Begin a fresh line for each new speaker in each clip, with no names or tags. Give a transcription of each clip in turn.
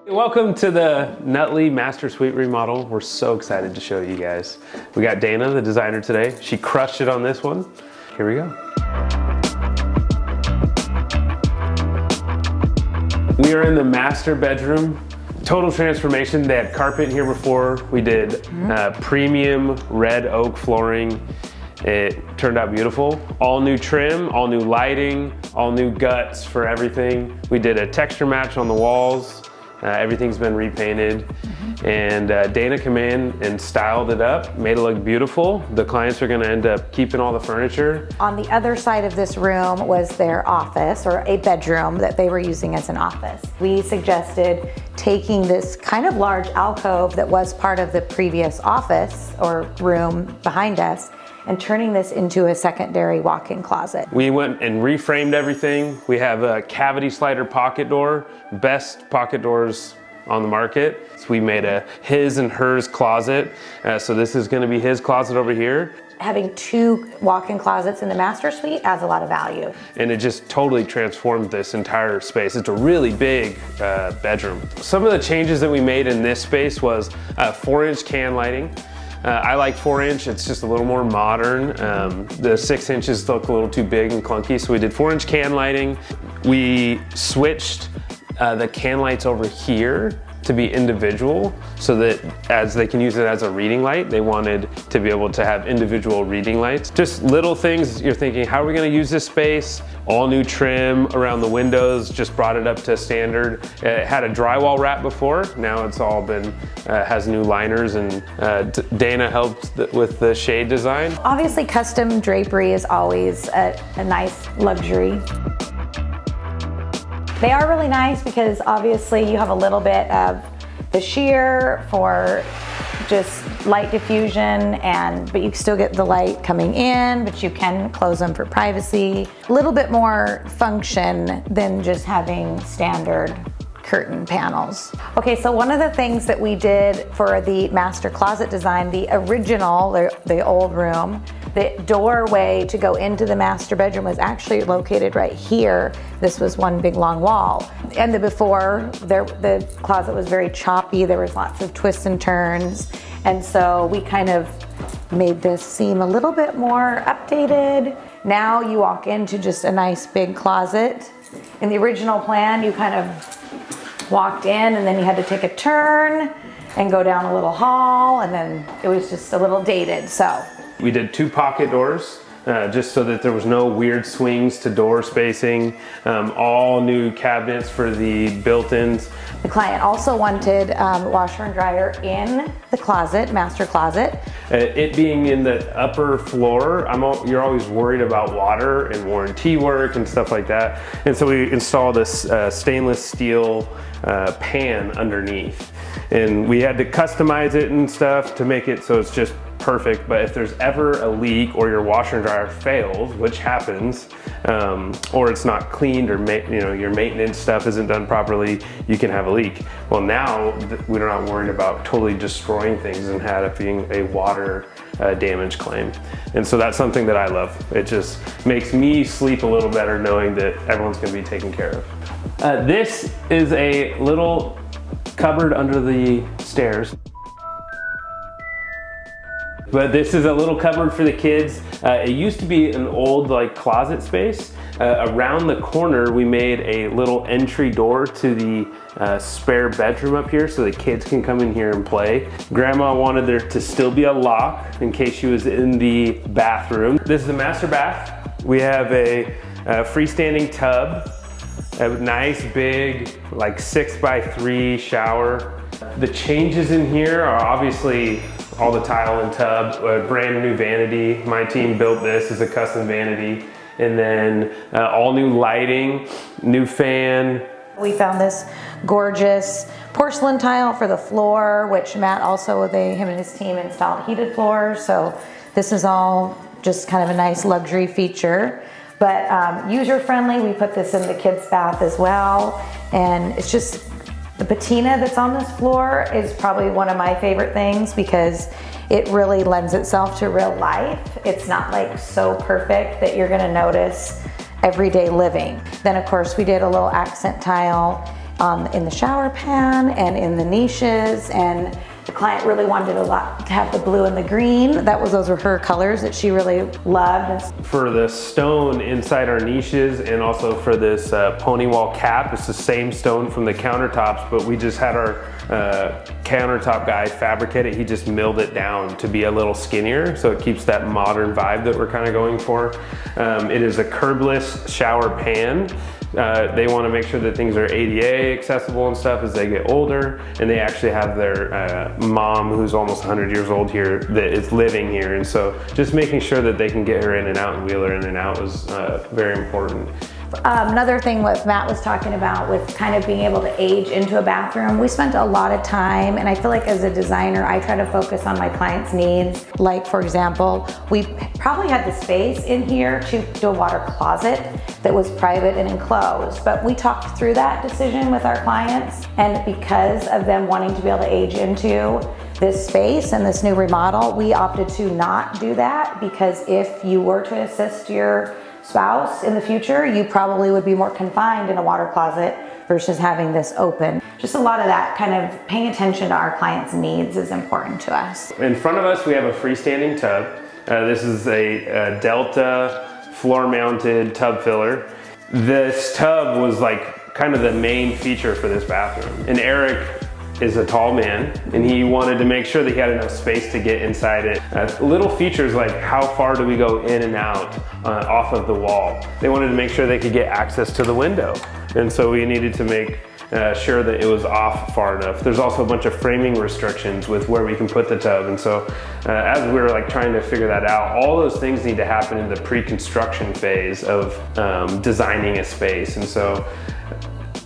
Welcome to the Nuttley Master Suite remodel. We're so excited to show you guys. We got Dayna, the designer today. She crushed it on this one. Here we go. We are in the master bedroom. Total transformation. They had carpet here before. We did premium red oak flooring. It turned out beautiful. All new trim, all new lighting, all new guts for everything. We did a texture match on the walls. Everything's been repainted. And Dayna came in and styled it up, made it look beautiful. The clients are gonna end up keeping all the furniture.
On the other side of this room was their office, or a bedroom that they were using as an office. We suggested taking this kind of large alcove that was part of the previous office or room behind us and turning this into a secondary walk-in closet.
We went and reframed everything. We have a cavity slider pocket door, best pocket doors on the market. So we made a his and hers closet. So this is gonna be his closet over here.
Having two walk-in closets in the master suite adds a lot of value.
And it just totally transformed this entire space. It's a really big bedroom. Some of the changes that we made in this space was 4-inch can lighting. I like 4-inch, it's just a little more modern. The 6 inches look a little too big and clunky, so we did 4-inch can lighting. We switched the can lights over here to be individual so that as they can use it as a reading light, they wanted to be able to have individual reading lights. Just little things you're thinking, how are we gonna use this space? All new trim around the windows, just brought it up to standard. It had a drywall wrap before, now it's all been, has new liners, and Dayna helped with the shade design.
Obviously custom drapery is always a nice luxury. They are really nice because obviously you have a little bit of the sheer for just light diffusion, but you still get the light coming in, but you can close them for privacy. A little bit more function than just having standard curtain panels. Okay, so one of the things that we did for the master closet design, the original, the old room, the doorway to go into the master bedroom was actually located right here. This was one big long wall. And before, the closet was very choppy. There was lots of twists and turns. And so we kind of made this seem a little bit more updated. Now you walk into just a nice big closet. In the original plan, you kind of walked in and then you had to take a turn and go down a little hall, and then it was just a little dated, so.
We did 2 pocket doors, just so that there was no weird swings to door spacing. All new cabinets for the built-ins.
The client also wanted washer and dryer in the closet, master closet.
It being in the upper floor, you're always worried about water and warranty work and stuff like that. And so we installed this stainless steel pan underneath. And we had to customize it and stuff to make it so it's just perfect. But if there's ever a leak or your washer and dryer fails, which happens, or it's not cleaned, or your maintenance stuff isn't done properly, you can have a leak. Well, now we're not worried about totally destroying things and having a water damage claim. And so that's something that I love. It just makes me sleep a little better knowing that everyone's gonna be taken care of. This is a little cupboard under the stairs. But this is a little cupboard for the kids. It used to be an old closet space. Around the corner, we made a little entry door to the spare bedroom up here so the kids can come in here and play. Grandma wanted there to still be a lock in case she was in the bathroom. This is the master bath. We have a freestanding tub, a nice big 6x3 shower. The changes in here are obviously all the tile and tub, a brand new vanity. My team built this as a custom vanity. And then all new lighting, new fan.
We found this gorgeous porcelain tile for the floor, which Matt also, him and his team installed heated floors. So this is all just kind of a nice luxury feature. But user-friendly, we put this in the kids' bath as well. And it's just, the patina that's on this floor is probably one of my favorite things because it really lends itself to real life. It's not so perfect that you're gonna notice everyday living. Then of course we did a little accent tile in the shower pan and in the niches, and the client really wanted a lot to have the blue and the green. Those were her colors that she really loved.
For the stone inside our niches and also for this pony wall cap, it's the same stone from the countertops, but we just had our countertop guy fabricate it. He just milled it down to be a little skinnier, so it keeps that modern vibe that we're kind of going for. It is a curbless shower pan. They want to make sure that things are ADA accessible and stuff as they get older, and they actually have their mom, who's almost 100 years old here, that is living here, and so just making sure that they can get her in and out and wheel her in and out was very important.
Another thing what Matt was talking about with kind of being able to age into a bathroom, we spent a lot of time, and I feel like as a designer, I try to focus on my clients' needs. Like, for example, we probably had the space in here to do a water closet that was private and enclosed, but we talked through that decision with our clients, and because of them wanting to be able to age into this space and this new remodel, we opted to not do that, because if you were to assist your spouse in the future, you probably would be more confined in a water closet versus having this open. Just a lot of that kind of paying attention to our clients' needs is important to us.
In front of us, we have a freestanding tub. This is a Delta floor-mounted tub filler. This tub was like kind of the main feature for this bathroom. And Eric is a tall man, and he wanted to make sure that he had enough space to get inside it. Little features like how far do we go in and out off of the wall. They wanted to make sure they could get access to the window, and so we needed to make sure that it was off far enough. There's also a bunch of framing restrictions with where we can put the tub, and so as we were like trying to figure that out, all those things need to happen in the pre-construction phase of designing a space. And so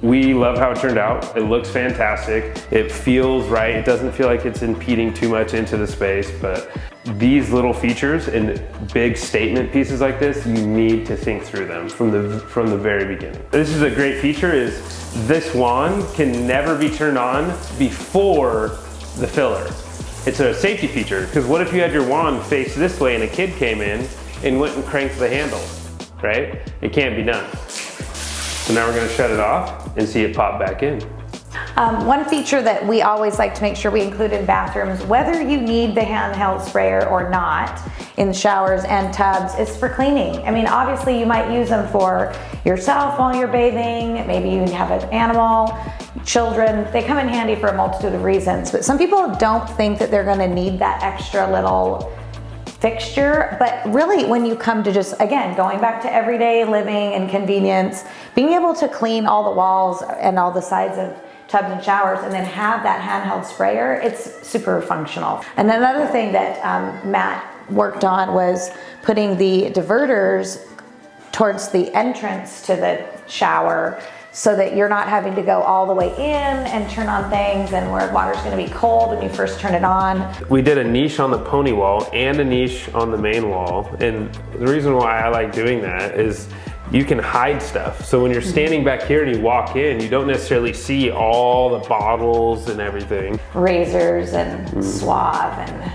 we love how it turned out. It looks fantastic. It feels right. It doesn't feel like it's impeding too much into the space, but these little features and big statement pieces like this, you need to think through them from the very beginning. This is a great feature, is this wand can never be turned on before the filler. It's a safety feature, because what if you had your wand face this way and a kid came in and went and cranked the handle, right? It can't be done. So now we're going to shut it off and see it pop back in.
One feature that we always like to make sure we include in bathrooms, whether you need the handheld sprayer or not in showers and tubs, is for cleaning. I mean, obviously you might use them for yourself while you're bathing, maybe you have an animal, children. They come in handy for a multitude of reasons, but some people don't think that they're going to need that extra little fixture. But really, when you come to just, again, going back to everyday living and convenience, being able to clean all the walls and all the sides of tubs and showers and then have that handheld sprayer, it's super functional. And another thing that Matt worked on was putting the diverters towards the entrance to the shower, so that you're not having to go all the way in and turn on things, and where water's going to be cold when you first turn it on. We
did a niche on the pony wall and a niche on the main wall, and the reason why I like doing that is you can hide stuff. So when you're standing back here and you walk in, you don't necessarily see all the bottles and everything.
Razors and Suave and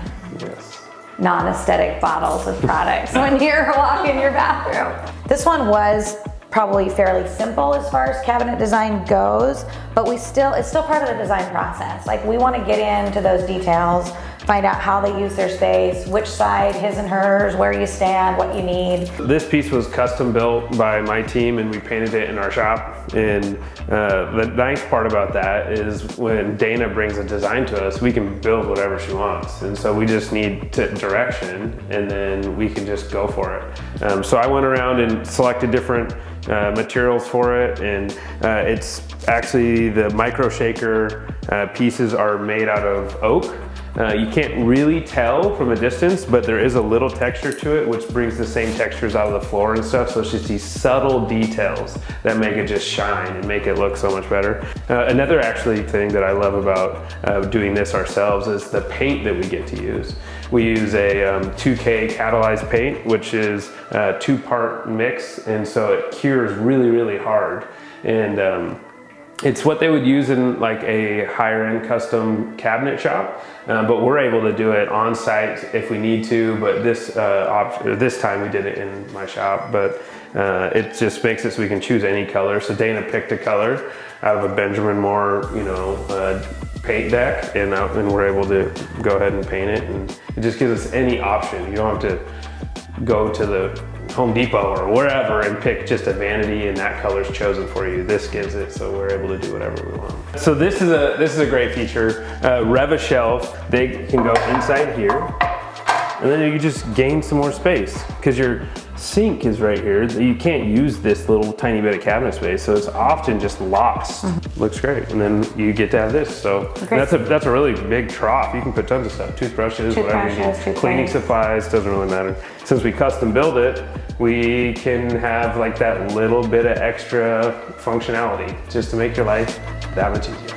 non-aesthetic bottles of products when you're walking your bathroom. This one was probably fairly simple as far as cabinet design goes, but it's still part of the design process. Like, we want to get into those details, find out how they use their space, which side, his and hers, where you stand, what you need.
This piece was custom built by my team, and we painted it in our shop. And the nice part about that is when Dayna brings a design to us, we can build whatever she wants. And so we just need direction, and then we can just go for it. So I went around and selected different materials for it, and it's actually, the micro shaker pieces are made out of oak. You can't really tell from a distance, but there is a little texture to it, which brings the same textures out of the floor and stuff. So it's just these subtle details that make it just shine and make it look so much better. Another actually thing that I love about doing this ourselves is the paint that we get to use. We use a 2K catalyzed paint, which is a 2-part mix, and so it cures really, really hard. And It's what they would use in like a higher end custom cabinet shop, but we're able to do it on site if we need to. But this time we did it in my shop, but it just makes it so we can choose any color. So Dayna picked a color out of a Benjamin Moore, you know, paint deck, and we're able to go ahead and paint it, and it just gives us any option. You don't have to go to the Home Depot or wherever and pick just a vanity and that color's chosen for you. This gives it, so we're able to do whatever we want. So this is a great feature. Reva shelf, they can go inside here, and then you can just gain some more space because your sink is right here. You can't use this little tiny bit of cabinet space, so it's often just lost. Looks great, and then you get to have this. So that's a really big trough. You can put tons of stuff, toothbrushes, whatever you need, cleaning supplies, doesn't really matter. Since we custom build it, we can have like that little bit of extra functionality just to make your life that much easier.